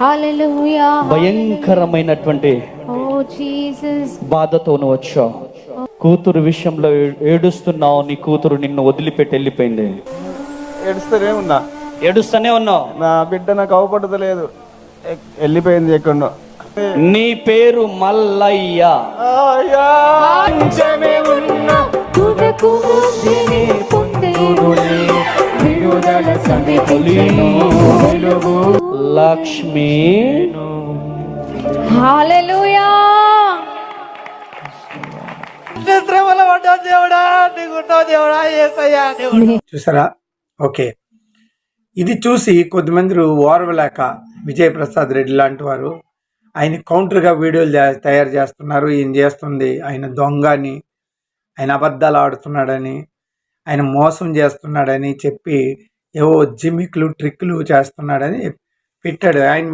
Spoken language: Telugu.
హల్లెలూయా. భయంకరమైనటువంటి బాధతో నువ్వు వచ్చావు. కూతురు విషయంలో ఏడుస్తున్నావు. నీ కూతురు నిన్ను వదిలిపెట్టి వెళ్ళిపోయింది. ఏడుస్తూనే ఉన్నావు. నా బిడ్డ నాకు అవపడతలేదు, వెళ్ళిపోయింది ఎక్కడో. నీ పేరు మల్లయ్య. లక్ష్మి. హల్లెలూయా. చూసారా? ఓకే, ఇది చూసి కొద్దిమంది ఓర్వలేక విజయప్రసాద్ రెడ్డి లాంటి వారు ఆయన కౌంటర్గా వీడియోలు తయారు చేస్తున్నారు. ఈయన చేస్తుంది, ఆయన దొంగని, ఆయన అబద్ధాలు ఆడుతున్నాడని, ఆయన మోసం చేస్తున్నాడని చెప్పి ఏవో జిమిక్లు ట్రిక్లు చేస్తున్నాడని పెట్టాడు. ఆయన